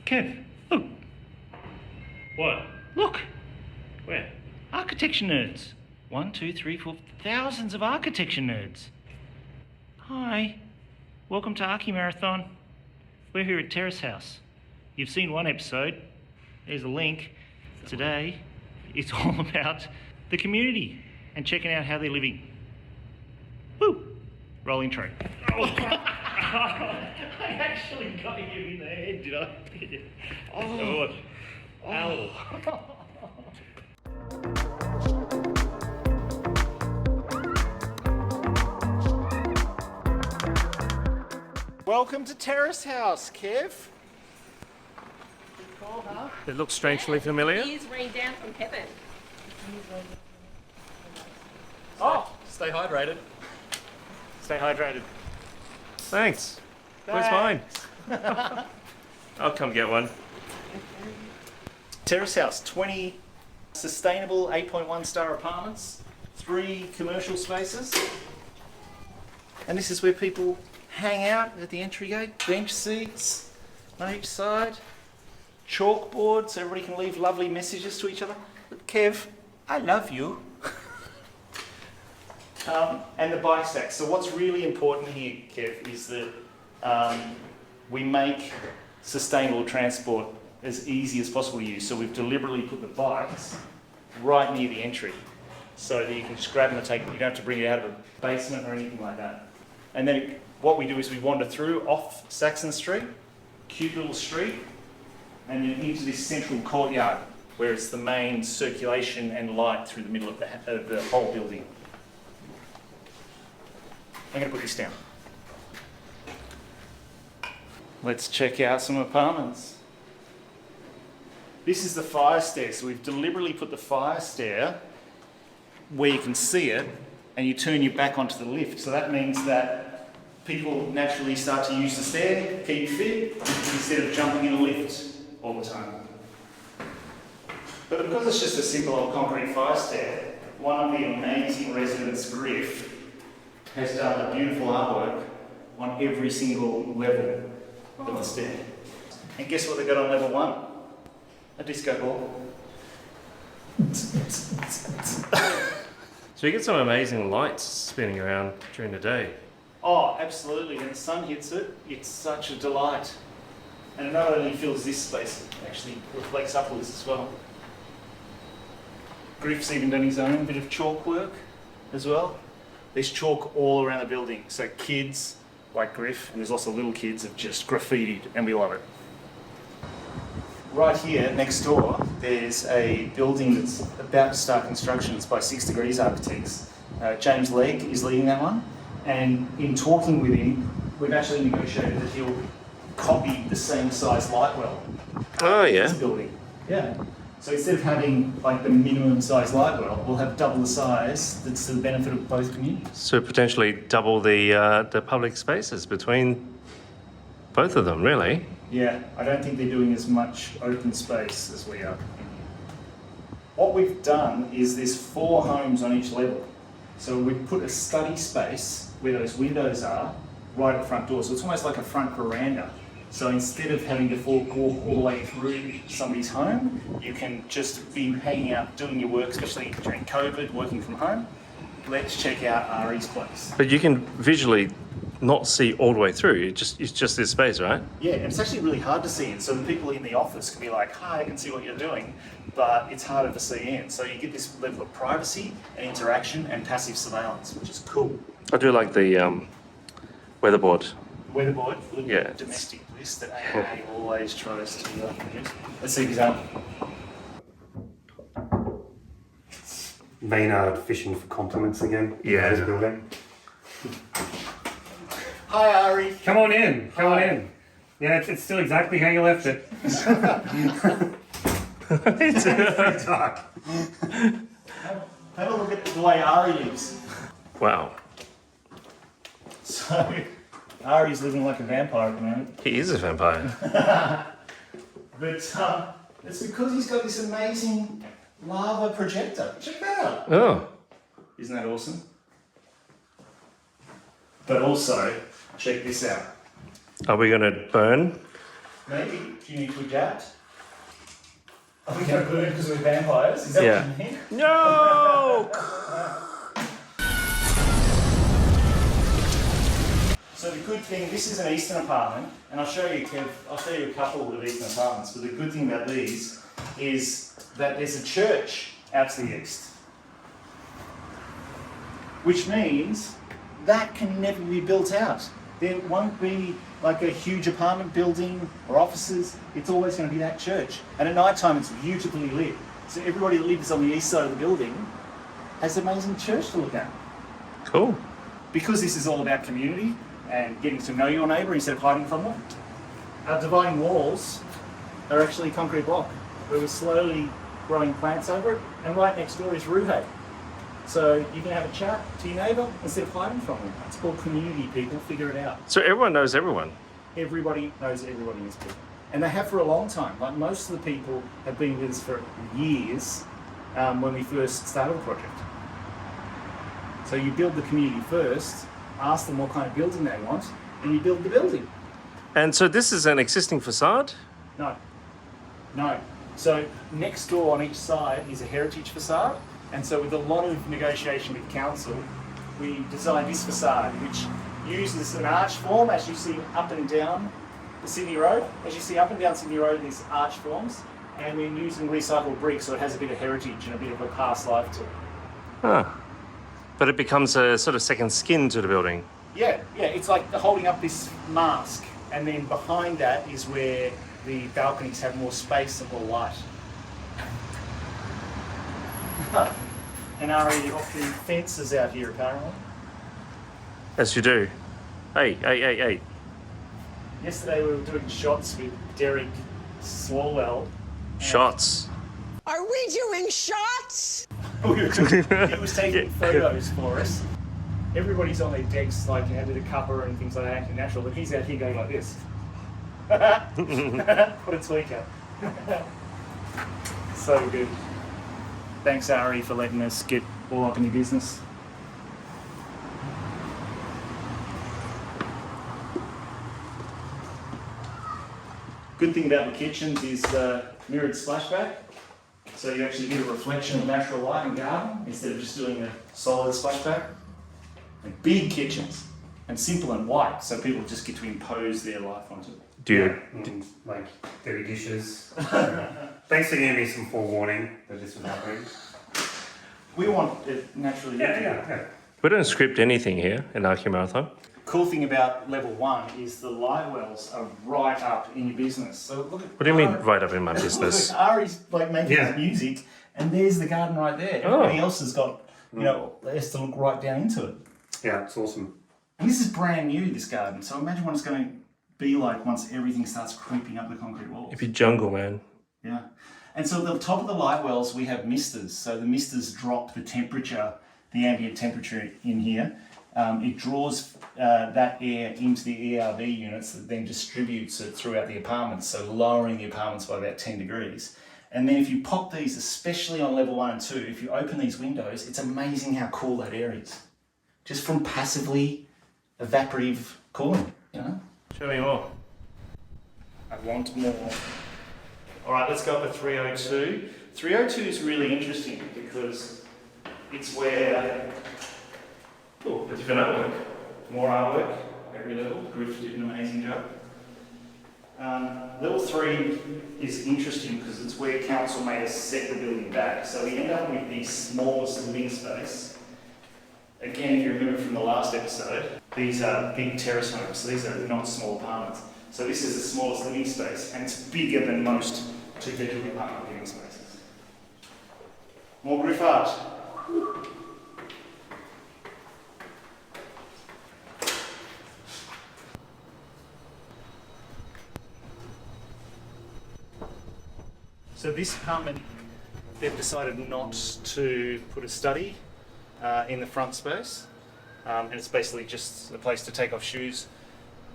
Kev, look. What? Look. Where? Architecture nerds. 1, 2, 3, 4, thousands of architecture nerds. Hi. Welcome to Archimarathon. We're here at Terrace House. You've seen one episode. There's a link. Today, it's all about the community and checking out how they're living. Woo! Roll intro. Oh. I actually got you in the head, did I? Oh. Ow. Welcome to Terrace House, Kev. It looks strangely familiar. He's rained down from heaven. Oh, Stay hydrated. stay hydrated. Thanks. Where's mine? I'll come get one. Terrace House, 20 sustainable 8.1 star apartments, 3 commercial spaces. And this is where people hang out at the entry gate, bench seats on each side, chalkboard so everybody can leave lovely messages to each other. But Kev, I love you. And the bike stacks. So what's really important here, Kev, is that we make sustainable transport as easy as possible to use. So we've deliberately put the bikes right near the entry so that you can just grab them and take them. You don't have to bring it out of a basement or anything like that. And then what we do is we wander through off Saxon Street, cute little street, and then into this central courtyard where it's the main circulation and light through the middle of the whole building. I'm going to put this down. Let's check out some apartments. This is the fire stair. So we've deliberately put the fire stair where you can see it and you turn your back onto the lift. So that means that people naturally start to use the stair, keep fit, instead of jumping in a lift all the time. But because it's just a simple old concrete fire stair, one of the amazing residents, Griff, has done a beautiful artwork on every single level of the stair. And guess what they got on level 1? A disco ball. So you get some amazing lights spinning around during the day. Oh, absolutely. When the sun hits it, it's such a delight. And it not only fills this space, it actually reflects upwards as well. Griff's even done his own bit of chalk work as well. There's chalk all around the building. So kids like Griff, and there's also little kids, have just graffitied, and we love it. Right here, next door, there's a building that's about to start construction. It's by 6 Degrees Architects. James Legg is leading that one. And in talking with him, we've actually negotiated that he'll copy the same size light well. Oh, yeah. This building. Yeah. So instead of having like the minimum size light well, we'll have double the size. That's to the benefit of both communities. So potentially double the public spaces between both of them, really. Yeah, I don't think they're doing as much open space as we are. What we've done is there's 4 homes on each level. So we've put a study space where those windows are, right at the front door. So it's almost like a front veranda. So instead of having to walk all the way through somebody's home, you can just be hanging out, doing your work, especially during COVID, working from home. Let's check out Ari's place. But you can visually not see all the way through. It's just this space, right? Yeah, and it's actually really hard to see in. So the people in the office can be like, hi, I can see what you're doing, but it's harder to see in. So you get this level of privacy and interaction and passive surveillance, which is cool. I do like the weatherboard. Weatherboard, a little Yeah. domestic bliss that AA always tries to use. Let's see if he's out. Maynard fishing for compliments again. Yeah. His building. Hi, Ari. Come on in. Come on in. Yeah, it's still exactly how you left it. It's pretty dark. Have a look at the way Ari lives. Wow. So, Ari's living like a vampire at the moment. He is a vampire. But it's because he's got this amazing lava projector. Check that out. Oh. Isn't that awesome? But also, check this out. Are we going to burn Maybe. Do you need to adapt? Are we going to burn because we're vampires? Is that what you mean? No! So the good thing, this is an eastern apartment, and I'll show you, Kev, I'll show you a couple of eastern apartments, but the good thing about these is that there's a church out to the east. Which means that can never be built out. There won't be like a huge apartment building or offices. It's always going to be that church. And at night time, it's beautifully lit. So everybody that lives on the east side of the building has an amazing church to look at. Cool. Because this is all about community and getting to know your neighbour instead of hiding from them, our dividing walls are actually concrete block. We were slowly growing plants over it, and right next door is Rae. So you can have a chat to your neighbour instead of hiding from them. It's called community, people. Figure it out. So everyone knows everyone. Everybody knows everybody in this building. And they have for a long time. Like most of the people have been with us for years when we first started the project. So you build the community first, ask them what kind of building they want, and you build the building. And so this is an existing facade? No. No. So next door on each side is a heritage facade. And so with a lot of negotiation with council, we designed this facade, which uses an arch form, as you see up and down the Sydney Road. As you see up and down Sydney Road, there's arch forms. And we're using recycled brick, so it has a bit of heritage and a bit of a past life to it. Huh. But it becomes a sort of second skin to the building. Yeah, it's like holding up this mask. And then behind that is where the balconies have more space and more light. And Ari often fences out here apparently. As you do. Hey. Yesterday we were doing shots with Derek Swalwell. Shots. Are we doing shots? He was taking photos for us. Everybody's on their decks, like a bit of cuppa and things like that, and natural, but he's out here going like this. What a tweaker. So good. Thanks, Ari, for letting us get all up in your business. Good thing about the kitchens is mirrored splashback. So you actually get a reflection of natural light and garden instead of just doing a solid splashback. And big kitchens and simple and white, so people just get to impose their life onto it. Do you? Like dirty dishes. Thanks for giving me some forewarning that this was happening. We want it naturally. Yeah. We don't script anything here in Archimarathon. Cool thing about level 1 is the light wells are right up in your business. So look at. What do you mean right up in my business? Look, Ari's like making his music, and there's the garden right there. Everybody else has got, has to look right down into it. Yeah, it's awesome. And this is brand new, this garden. So imagine what it's going to be like once everything starts creeping up the concrete walls. It'd be jungle, man. Yeah. And so at the top of the light wells, we have misters. So the misters drop the temperature, the ambient temperature in here. It draws that air into the ERV units that then distributes it throughout the apartments, so lowering the apartments by about 10 degrees. And then if you pop these, especially on level 1 and 2, if you open these windows, it's amazing how cool that air is. Just from passively evaporative cooling, Show me more. I want more. All right, let's go up to 302. 302 is really interesting because it's where A different artwork. more artwork, every level. Griff did an amazing job. Level 3 is interesting because it's where council made us set the building back. So we end up with the smallest living space. Again, if you remember from the last episode, these are big terrace homes, so these are not small apartments. So this is the smallest living space, and it's bigger than most two-bedroom apartment living spaces. More Griff art. So this apartment, they've decided not to put a study in the front space, and it's basically just a place to take off shoes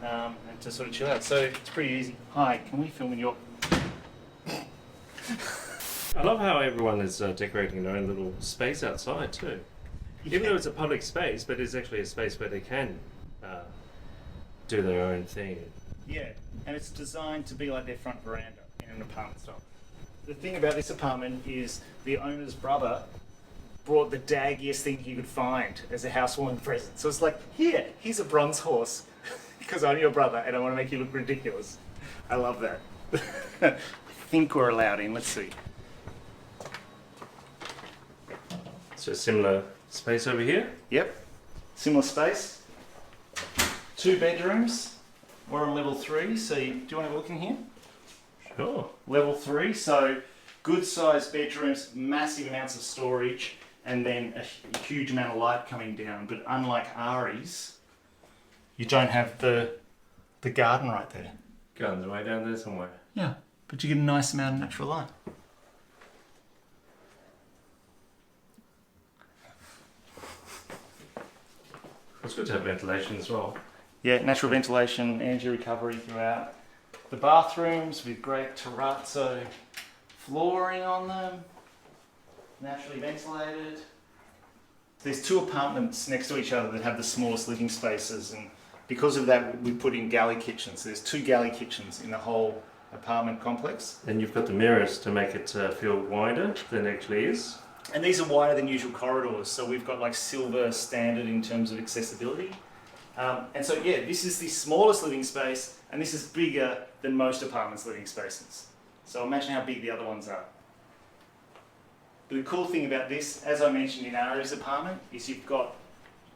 and to sort of chill out. So it's pretty easy. Hi, can we film in your... I love how everyone is decorating their own little space outside too. Even though it's a public space, but it's actually a space where they can do their own thing. Yeah, and it's designed to be like their front veranda in an apartment style. The thing about this apartment is the owner's brother brought the daggiest thing he could find as a housewarming present. So it's like, here's a bronze horse because I'm your brother and I want to make you look ridiculous. I love that. I think we're allowed in. Let's see. So similar space over here. Yep, similar space. 2 bedrooms. We're on level 3, so do you want to have a look in here? Sure. Level 3, so good sized bedrooms, massive amounts of storage, and then a huge amount of light coming down. But unlike Ari's, you don't have the garden right there. Garden's way down there somewhere. Yeah, but you get a nice amount of natural light. It's good to have ventilation as well. Yeah, natural ventilation, energy recovery throughout. The bathrooms with great terrazzo flooring on them, naturally ventilated. There's 2 apartments next to each other that have the smallest living spaces, and because of that we put in galley kitchens. There's 2 galley kitchens in the whole apartment complex. And you've got the mirrors to make it feel wider than it actually is. And these are wider than usual corridors, so we've got like silver standard in terms of accessibility. And so yeah, this is the smallest living space, and this is bigger than most apartments' living spaces. So imagine how big the other ones are. But the cool thing about this, as I mentioned in Ari's apartment, is you've got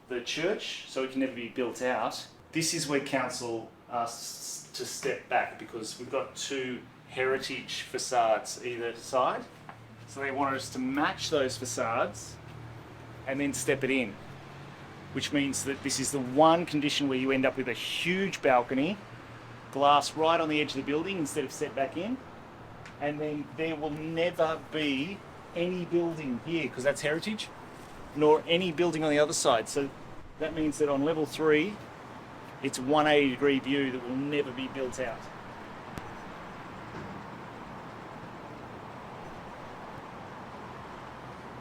the church, so it can never be built out. This is where council asked to step back because we've got 2 heritage facades either side. So they wanted us to match those facades and then step it in, which means that this is the one condition where you end up with a huge balcony, glass right on the edge of the building instead of set back in, and then there will never be any building here because that's heritage, nor any building on the other side. So that means that on level 3 it's 180-degree view that will never be built out.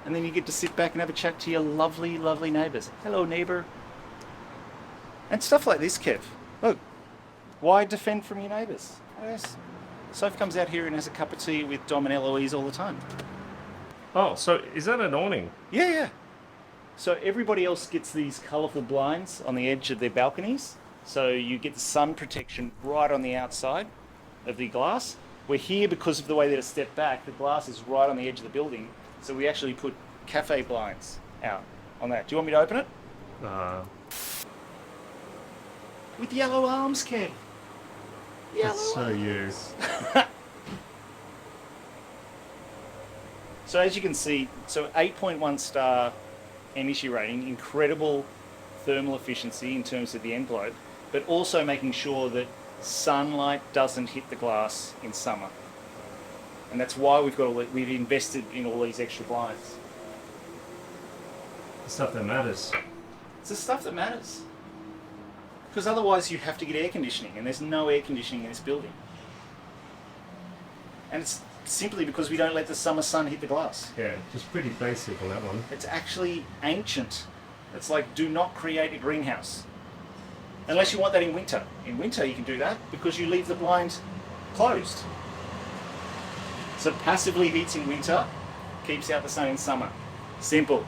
And then you get to sit back and have a chat to your lovely, lovely neighbours. Hello, neighbour. And stuff like this, Kev. Look, why defend from your neighbours? Yes. Soph comes out here and has a cup of tea with Dom and Eloise all the time. Oh, so is that an awning? Yeah. So everybody else gets these colourful blinds on the edge of their balconies. So you get the sun protection right on the outside of the glass. We're here because of the way that it's stepped back. The glass is right on the edge of the building. So we actually put cafe blinds out on that. Do you want me to open it? With yellow arms, Kev. Yellow That's so you. So as you can see, 8.1 star energy rating, incredible thermal efficiency in terms of the envelope, but also making sure that sunlight doesn't hit the glass in summer. And that's why we've invested in all these extra blinds. The stuff that matters. It's the stuff that matters. Because otherwise you have to get air conditioning, and there's no air conditioning in this building. And it's simply because we don't let the summer sun hit the glass. Yeah, just pretty basic on that one. It's actually ancient. It's like, do not create a greenhouse. Unless you want that in winter. In winter you can do that because you leave the blind closed. So passively heats in winter, keeps out the sun in summer. Simple.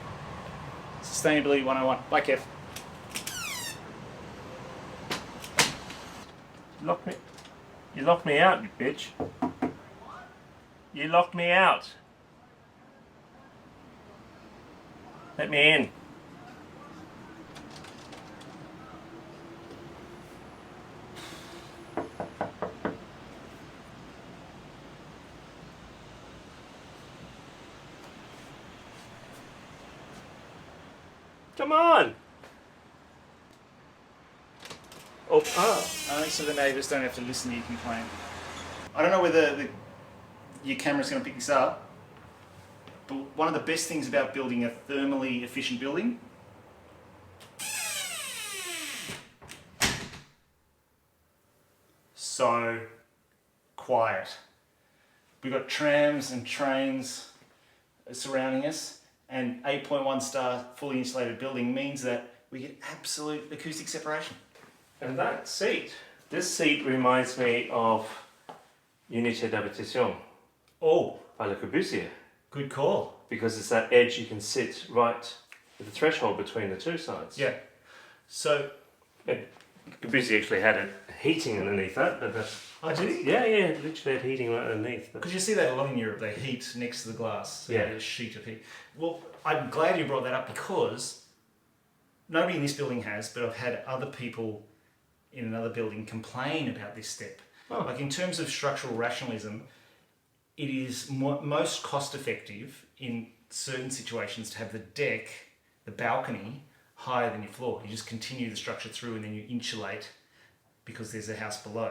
Sustainability 101. Bye, Kev. You locked me out, you bitch. You locked me out. Let me in. Come on! Only so the neighbours don't have to listen to you complain. I don't know whether your camera's going to pick this up, but one of the best things about building a thermally efficient building so quiet. We've got trams and trains surrounding us, and 8.1 star fully insulated building means that we get absolute acoustic separation. And that seat This seat reminds me of Unité d'habitation Oh, by Le Corbusier, good call. because it's that edge you can sit right at the threshold between the two sides. Yeah. So, Corbusier actually had it heating underneath that, but that's... oh, did he? Yeah, it literally had heating right underneath. But... Because you see that a lot in Europe, they heat next to the glass. So Yeah. you get a sheet of heat. Well, I'm glad you brought that up because nobody in this building has, but I've had other people in another building complain about this step. Oh. Like in terms of structural rationalism, it is most cost effective in certain situations to have the deck, the balcony, higher than your floor. You just continue the structure through and then you insulate because there's a house below.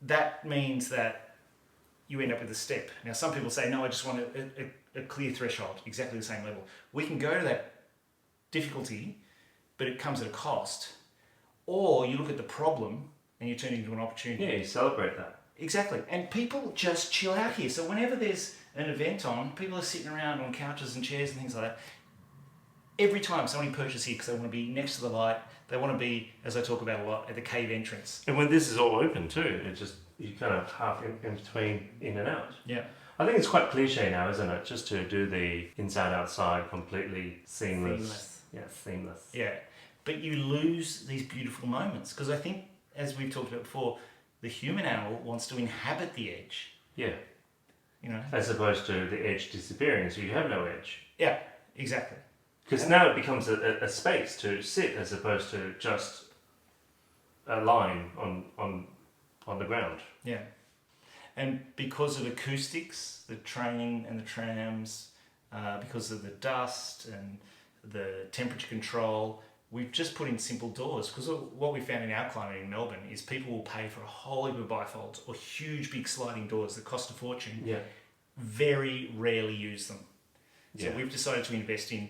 That means that you end up with a step. Now some people say, no, I just want a clear threshold, exactly the same level. We can go to that difficulty, but it comes at a cost. Or you look at the problem and you turn it into an opportunity. Yeah, you celebrate that. Exactly. And people just chill out here. So whenever there's an event on, people are sitting around on couches and chairs and things like that. Every time somebody purchases here because they want to be next to the light, they want to be, as I talk about a lot, at the cave entrance. And when this is all open too, it just, you kind of half in between, in and out. Yeah. I think it's quite cliche now, isn't it? Just to do the inside-outside completely seamless. Yeah, seamless. Yeah. But you lose these beautiful moments because I think, as we've talked about before, the human animal wants to inhabit the edge. Yeah. You know? As opposed to the edge disappearing, so you have no edge. Yeah, exactly. Because now it becomes a space to sit as opposed to just a line on the ground. Yeah. And because of acoustics, the train and the trams, because of the dust and the temperature control, we've just put in simple doors. Because what we found in our climate in Melbourne is people will pay for a whole heap of bifolds or huge big sliding doors that cost a fortune. Yeah. Very rarely use them. So Yeah. we've decided to invest in,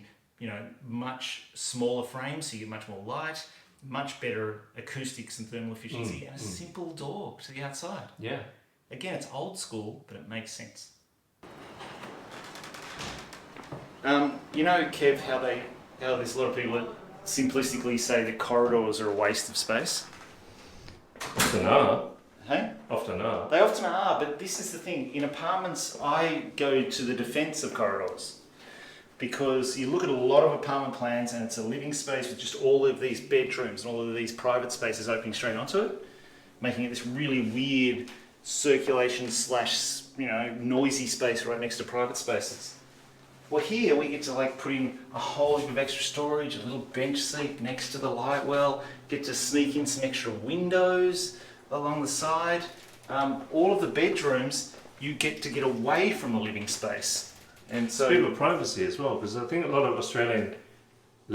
much smaller frames so you get much more light, much better acoustics and thermal efficiency, and a simple door to the outside. Yeah. Again, it's old school, but it makes sense. Kev, how there's a lot of people that simplistically say that corridors are a waste of space. Often are. Hey? Often are. They often are, but this is the thing. In apartments, I go to the defence of corridors because you look at a lot of apartment plans and it's a living space with just all of these bedrooms and all of these private spaces opening straight onto it, making it this really weird circulation / noisy space right next to private spaces. Well, here we get to put in a whole heap of extra storage, a little bench seat next to the light well, get to sneak in some extra windows along the side. All of the bedrooms, you get to get away from the living space. And so, a bit of privacy as well, because I think a lot of Australian a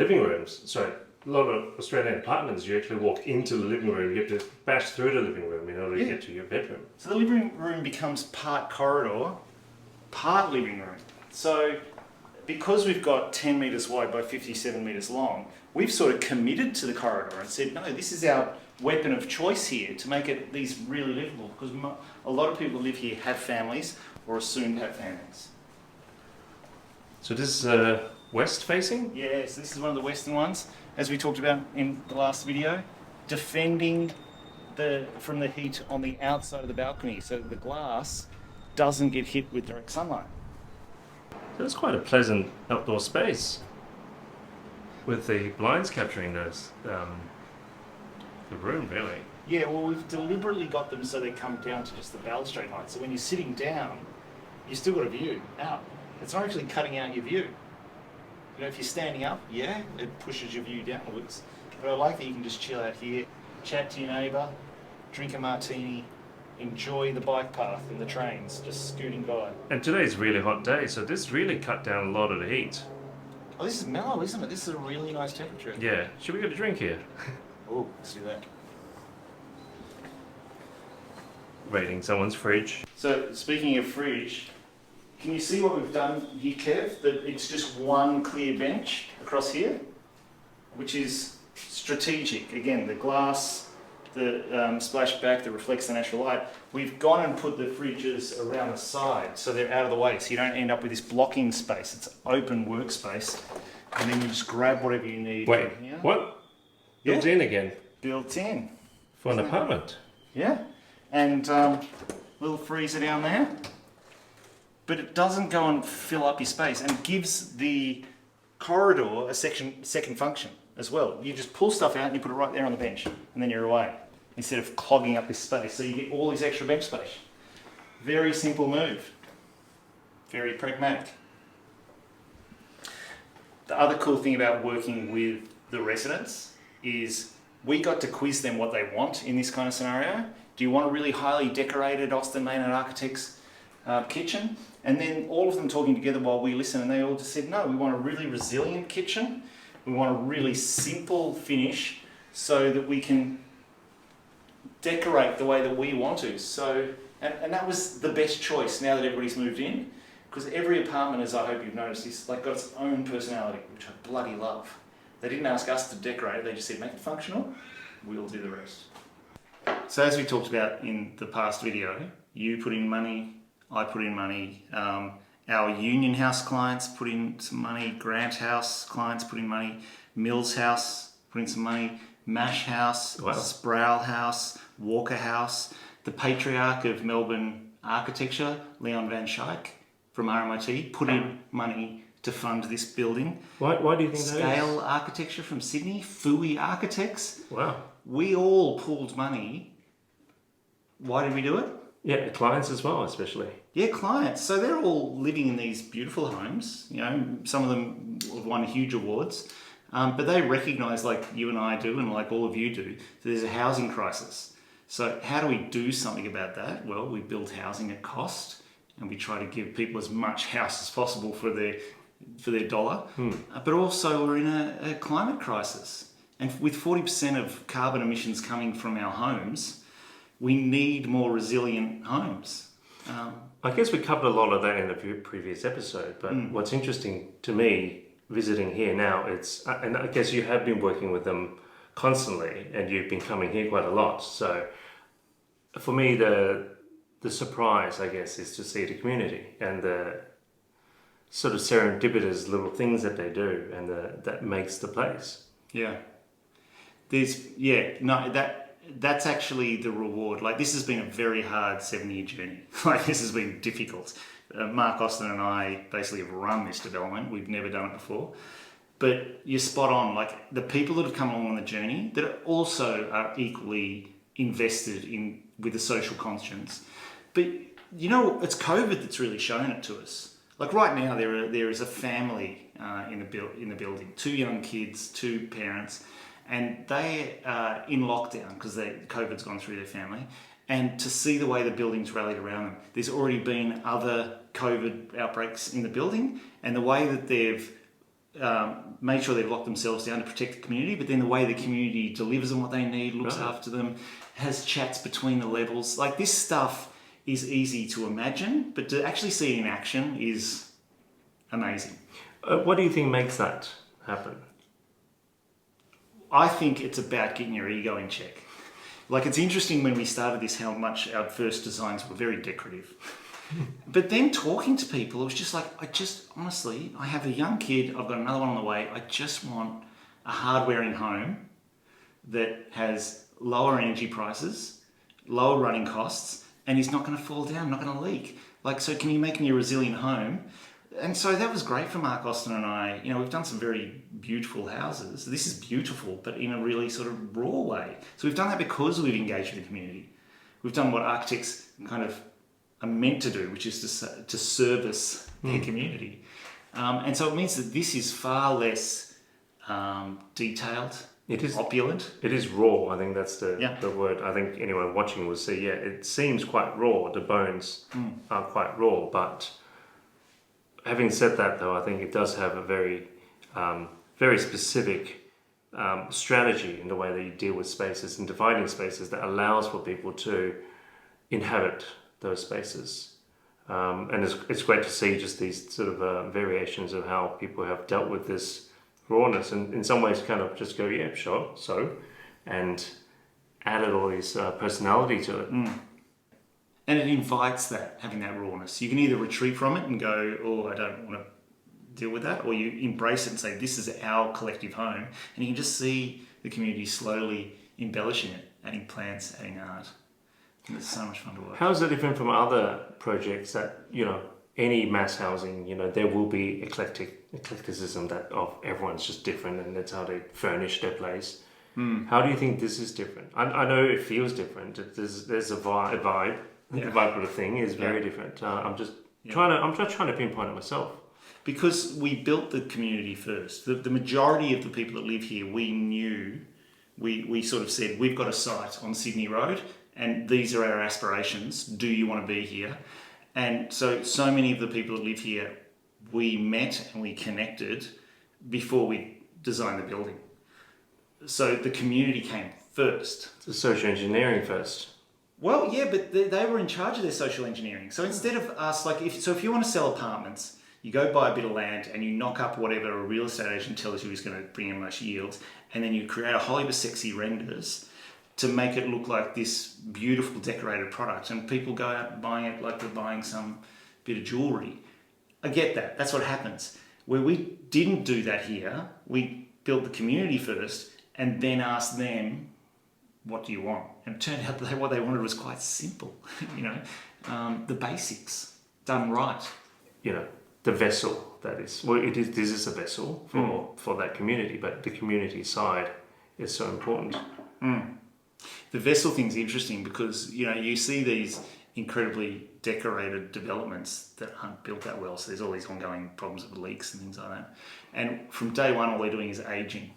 lot of Australian apartments, you actually walk into the living room, you have to bash through the living room in order to get to your bedroom. So the living room becomes part corridor, part living room. So because we've got 10 metres wide by 57 metres long, we've sort of committed to the corridor and said, no, this is our weapon of choice here to make it these really livable, because a lot of people who live here have families or are soon to have families. So this is west facing? Yes, this is one of the western ones, as we talked about in the last video, defending from the heat on the outside of the balcony so that the glass doesn't get hit with direct sunlight. So it's quite a pleasant outdoor space with the blinds capturing those, the room really. Yeah, well, we've deliberately got them so they come down to just the balustrade height. So when you're sitting down, you've still got a view out. It's not actually cutting out your view. If you're standing up, yeah, it pushes your view downwards. But I like that you can just chill out here, chat to your neighbour, drink a martini, enjoy the bike path and the trains just scooting by. And today's a really hot day, so this really cut down a lot of the heat. Oh, this is mellow, isn't it? This is a really nice temperature. Yeah, should we get a drink here? Oh, let's do that. Raiding someone's fridge. So, speaking of fridge, can you see what we've done here, Kev? That it's just one clear bench across here, which is strategic. Again, the glass, the splashback that reflects the natural light. We've gone and put the fridges around the side so they're out of the way, so you don't end up with this blocking space. It's open workspace, and then you just grab whatever you need. Wait, from here. what? Yeah. Built in again. Built in. For an apartment. Yeah. And little freezer down there. But it doesn't go and fill up your space, and gives the corridor a second function as well. You just pull stuff out and you put it right there on the bench, and then you're away, instead of clogging up this space. So you get all this extra bench space. Very simple move. Very pragmatic. The other cool thing about working with the residents is we got to quiz them what they want in this kind of scenario. Do you want a really highly decorated Austin Maynard Architects kitchen? And then all of them talking together while we listen, and they all just said, no, we want a really resilient kitchen. We want a really simple finish so that we can decorate the way that we want to. So, and that was the best choice now that everybody's moved in, because every apartment, as I hope you've noticed, is like got its own personality, which I bloody love. They didn't ask us to decorate, they just said make it functional, we'll do the rest. So as we talked about in the past video, you put in money, I put in money, our Union House clients put in some money, Grant House clients put in money, Mills House put in some money, Mash House, wow. Sproul House, Walker House, the patriarch of Melbourne architecture, Leon van Schaik from RMIT, put in money to fund this building. Why do you think that is? Scale Architecture from Sydney, Hui Architects. Wow. We all pooled money. Why did we do it? Yeah, clients as well, especially. Yeah, clients. So they're all living in these beautiful homes. You know, some of them have won huge awards, but they recognise, like you and I do, and like all of you do, that there's a housing crisis. So how do we do something about that? Well, we build housing at cost, and we try to give people as much house as possible for their dollar. But also we're in a climate crisis, and with 40% of carbon emissions coming from our homes, we need more resilient homes. I guess we covered a lot of that in the previous episode, but what's interesting to me visiting here now, and I guess you have been working with them constantly, and you've been coming here quite a lot. So for me, the surprise, I guess, is to see the community and the sort of serendipitous little things that they do, and that makes the place. Yeah. That's actually the reward. Like, this has been a very hard 7-year journey. Like, this has been difficult. Mark, Austin and I basically have run this development. We've never done it before. But you're spot on. Like, the people that have come along on the journey that also are equally invested in with a social conscience. But, you know, it's COVID that's really shown it to us. Like, right now there is a family in the building. 2 young kids, 2 parents. And they are in lockdown because COVID's gone through their family. And to see the way the building's rallied around them, there's already been other COVID outbreaks in the building, and the way that they've made sure they've locked themselves down to protect the community, but then the way the community delivers them what they need, looks after them, has chats between the levels. Like, this stuff is easy to imagine, but to actually see it in action is amazing. What do you think makes that happen? I think it's about getting your ego in check. Like, it's interesting when we started this how much our first designs were very decorative. But then talking to people, it was just like, honestly, I have a young kid, I've got another one on the way, I just want a hard-wearing home that has lower energy prices, lower running costs, and is not going to fall down, not going to leak. Like, so can you make me a resilient home? And so that was great for Mark, Austin and I. You know, we've done some very beautiful houses. This is beautiful, but in a really sort of raw way. So we've done that because we've engaged with the community. We've done what architects kind of are meant to do, which is to service their community. And so it means that this is far less detailed, opulent. It is raw. I think that's the word. I think anyone watching will see, it seems quite raw. The bones are quite raw, but having said that, though, I think it does have a very, very specific strategy in the way that you deal with spaces and dividing spaces that allows for people to inhabit those spaces. And it's great to see just these sort of variations of how people have dealt with this rawness, and in some ways kind of just go, yeah, sure, so, and added all this personality to it. And it invites that, having that rawness. You can either retreat from it and go, oh, I don't want to deal with that, or you embrace it and say, this is our collective home. And you can just see the community slowly embellishing it adding plants, adding art. And it's so much fun to work. How is it different from other projects that, any mass housing, there will be eclecticism that everyone's just different and that's how they furnish their place. How do you think this is different? I know it feels different. There's a vibe. The vibe of the thing is very different. I'm just trying to pinpoint it myself. Because we built the community first. The majority of the people that live here, we knew, we sort of said, we've got a site on Sydney Road and these are our aspirations. Do you want to be here? And so many of the people that live here, we met and we connected before we designed the building. So the community came first. The social engineering first. Well, yeah, but they were in charge of their social engineering. So instead of us, if you want to sell apartments, you go buy a bit of land and you knock up whatever a real estate agent tells you is going to bring in most yields, and then you create a whole heap of sexy renders to make it look like this beautiful decorated product, and people go out buying it like they're buying some bit of jewellery. I get that. That's what happens. Where we didn't do that here, we built the community first and then asked them, what do you want? And it turned out that what they wanted was quite simple, the basics done right. The vessel, that is. Well, this is a vessel for that community, but the community side is so important. The vessel thing's interesting because, you see these incredibly decorated developments that aren't built that well. So there's all these ongoing problems with leaks and things like that. And from day one, all we're doing is aging.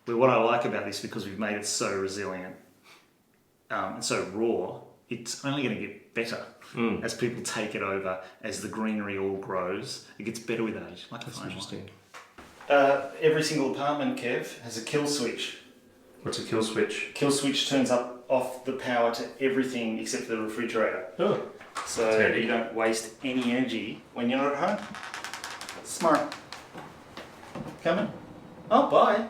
But what I like about this, because we've made it so resilient and so raw, it's only going to get better as people take it over, as the greenery all grows. It gets better with age. That's interesting. Every single apartment, Kev, has a kill switch. What's a kill switch? Kill switch turns off the power to everything except for the refrigerator. Oh. So you don't waste any energy when you're not at home. Smart. Coming? Oh, bye.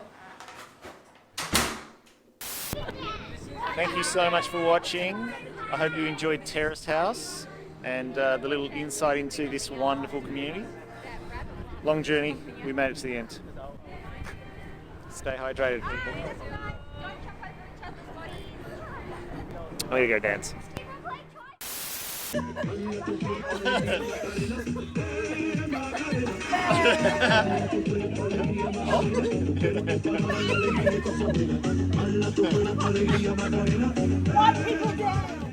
Thank you so much for watching. I hope you enjoyed Terrace House and the little insight into this wonderful community. Long journey, we made it to the end. Stay hydrated, people. I'm gonna go dance. White people dance!